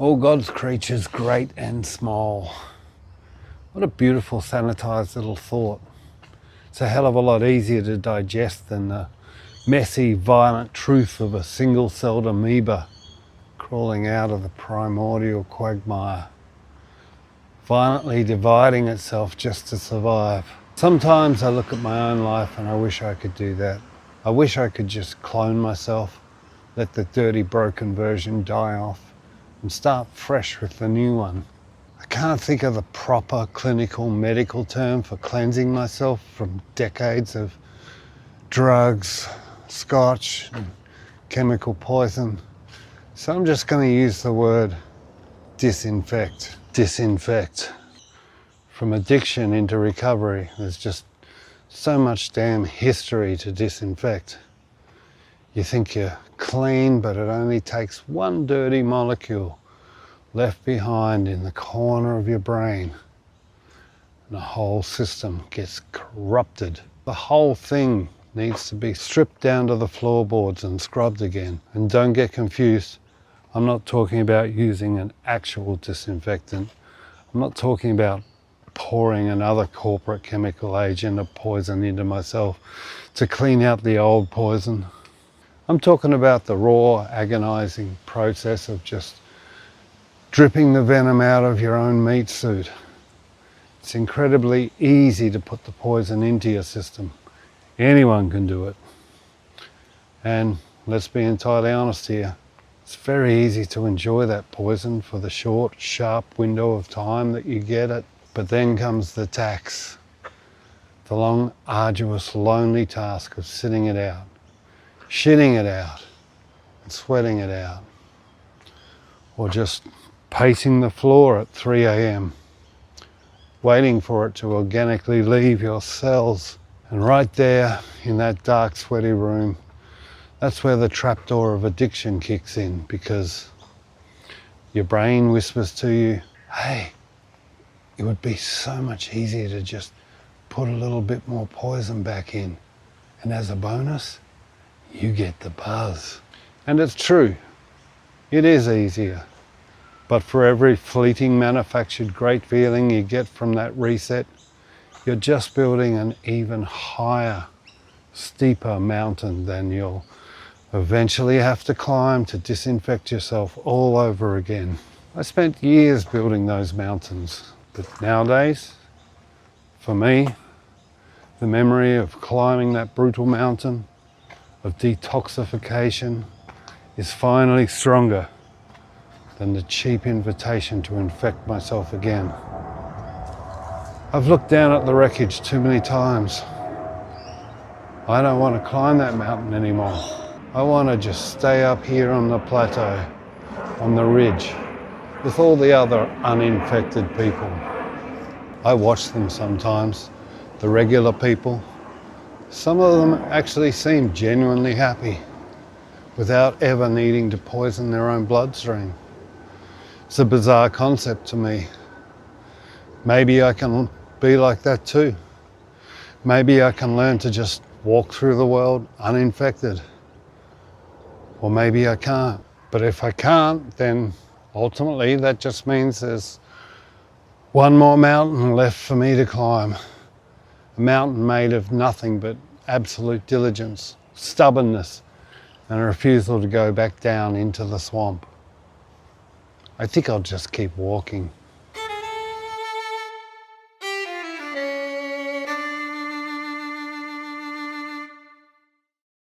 All God's creatures, great and small. What a beautiful, sanitized little thought. It's a hell of a lot easier to digest than the messy, violent truth of a single-celled amoeba crawling out of the primordial quagmire, violently dividing itself just to survive. Sometimes I look at my own life and I wish I could do that. I wish I could just clone myself, let the dirty, broken version die off, and start fresh with the new one. I can't think of the proper clinical medical term for cleansing myself from decades of drugs, scotch, and chemical poison. So I'm just going to use the word disinfect. Disinfect. From addiction into recovery, there's just so much damn history to disinfect. You think you're clean, but it only takes one dirty molecule left behind in the corner of your brain, and the whole system gets corrupted. The whole thing needs to be stripped down to the floorboards and scrubbed again. And don't get confused, I'm not talking about using an actual disinfectant. I'm not talking about pouring another corporate chemical agent of poison into myself to clean out the old poison. I'm talking about the raw, agonizing process of just dripping the venom out of your own meat suit. It's incredibly easy to put the poison into your system. Anyone can do it. And let's be entirely honest here, it's very easy to enjoy that poison for the short, sharp window of time that you get it. But then comes the tax, the long, arduous, lonely task of sitting it out, shitting it out, and sweating it out. Or just pacing the floor at 3 a.m, waiting for it to organically leave your cells. And right there in that dark, sweaty room, that's where the trapdoor of addiction kicks in, because your brain whispers to you, hey, it would be so much easier to just put a little bit more poison back in. And as a bonus, you get the buzz. And it's true, it is easier. But for every fleeting manufactured great feeling you get from that reset, you're just building an even higher, steeper mountain than you'll eventually have to climb to disinfect yourself all over again. I spent years building those mountains, but nowadays, for me, the memory of climbing that brutal mountain of detoxification is finally stronger than the cheap invitation to infect myself again. I've looked down at the wreckage too many times. I don't want to climb that mountain anymore. I want to just stay up here on the plateau, on the ridge, with all the other uninfected people. I watch them sometimes, the regular people. Some of them actually seem genuinely happy without ever needing to poison their own bloodstream. It's a bizarre concept to me. Maybe I can be like that too. Maybe I can learn to just walk through the world uninfected. Or maybe I can't. But if I can't, then ultimately that just means there's one more mountain left for me to climb. A mountain made of nothing but absolute diligence, stubbornness, and a refusal to go back down into the swamp. I think I'll just keep walking.